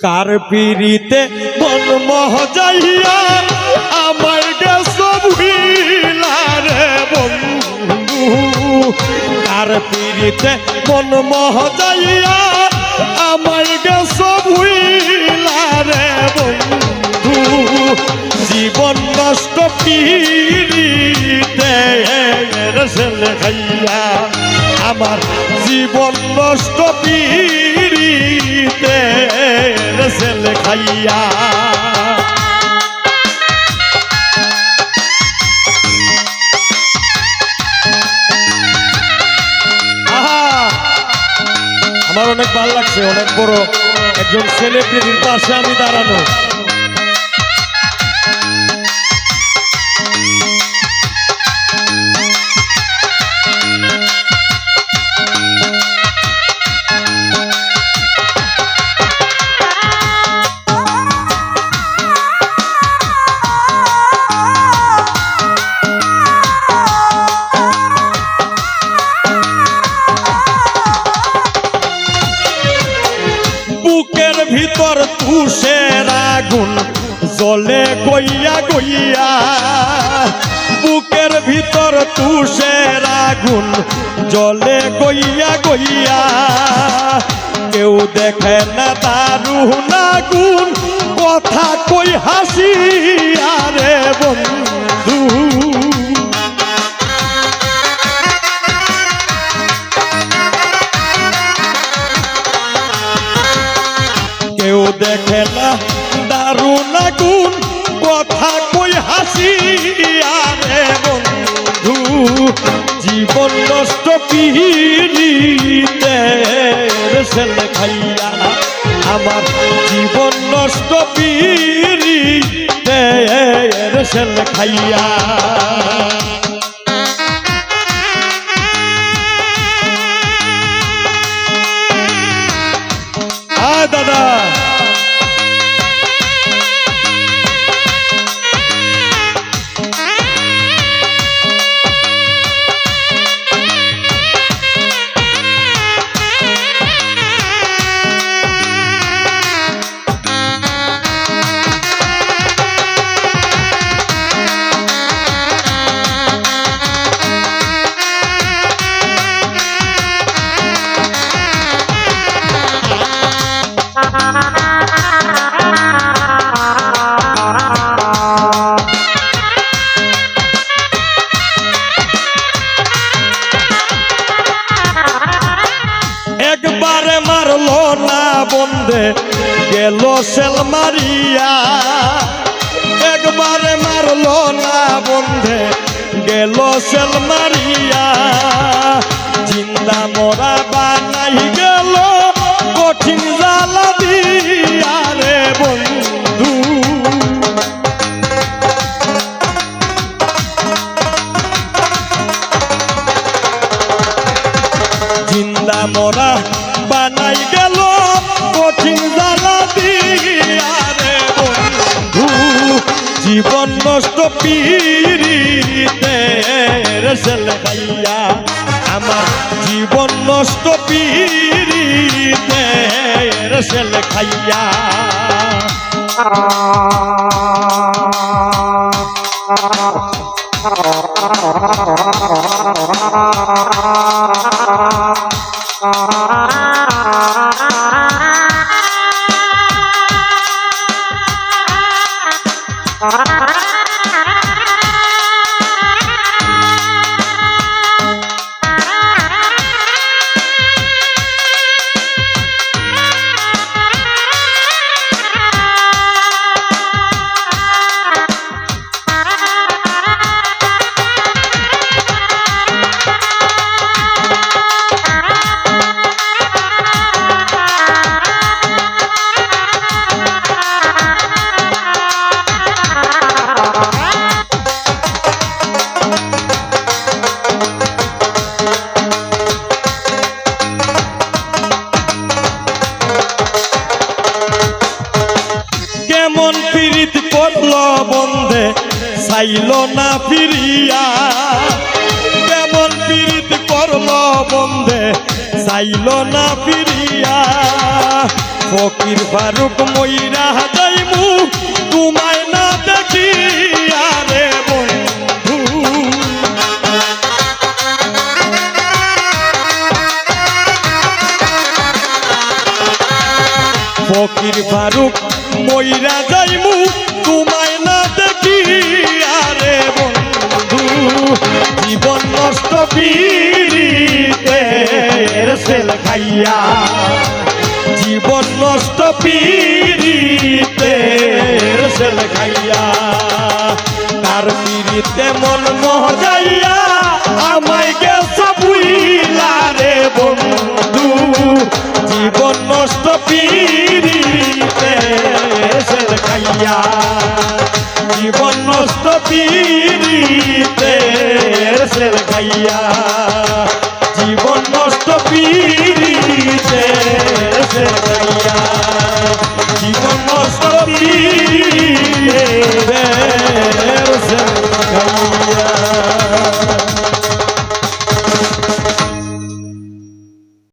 কার পিরিতে মন মহ যাইয়া আমার গেছ ভুইলা রে বন্ধু, কার পিরিতে মন মহ যাইয়া আমার গেছ ভুইলা রে বন্ধু, জীবন নষ্ট পিরিতে ছেলে খাইয়া আমার জীবন নষ্ট পিরিতে ছেলে খাইয়া। আমার অনেক ভালো লাগছে, অনেক বড় একজন সেলিব্রিটির পাশে আমি দাঁড়ানো। বুকের ভিতর তুষের আগুন জ্বলে গইয়া গইয়া, বুকের ভিতর তুষের আগুন জ্বলে গইয়া গইয়া, কেউ দেখে না দারুণ আগুন কথা কই হাসিয়া রে বন্ধু, কেউ দেখে না দারুণ আগুন কথা কই হাসিয়া রে বন্ধু, জীবন নষ্ট পিরিতে ছেলে খাইয়া আমার জীবন নষ্ট পিরিতে ছেলে খাইয়া। দাদা একবারে মারলো না বন্ধে গেল সেল মারিয়া, একবারে মারলো না বন্ধে গেল সেল মারিয়া, জিন্দা মোরা বানাই গেল কঠিন জ্বালা দিয়া রে বন্ধু, জিন্দা মোরা বানাই গেল কঠিন জ্বালা দিয়া রে বন্ধু, জীবন নষ্ট পিরিতে ছেলে খাইয়া আমার জীবন নষ্ট পিরিতে ছেলে খাইয়া। কেমন পীড়িত করলো বন্ধে চাইল না ফিরিয়া, কেমন পীড়িত করলো বন্ধে চাইল না ফিরিয়া, ফকির ফারুক মইরা যাইমু তোমায় না দেখি আরে বন্ধু ফকির ফারুক মইরা যাইমু তোমায় না দেখি আরে বন্ধু জীবন নষ্ট পীড়িতের সেল খাইয়া জীবন নষ্ট পীড়িতের সেল খাইয়া তার পীড়িতে মন মজাইয়া আমায় গেছে বুইলা রে বন্ধু জীবন নষ্ট পীড়িতের সেল খাইয়া জীবন নষ্ট পীড়িতের সেল খাইয়া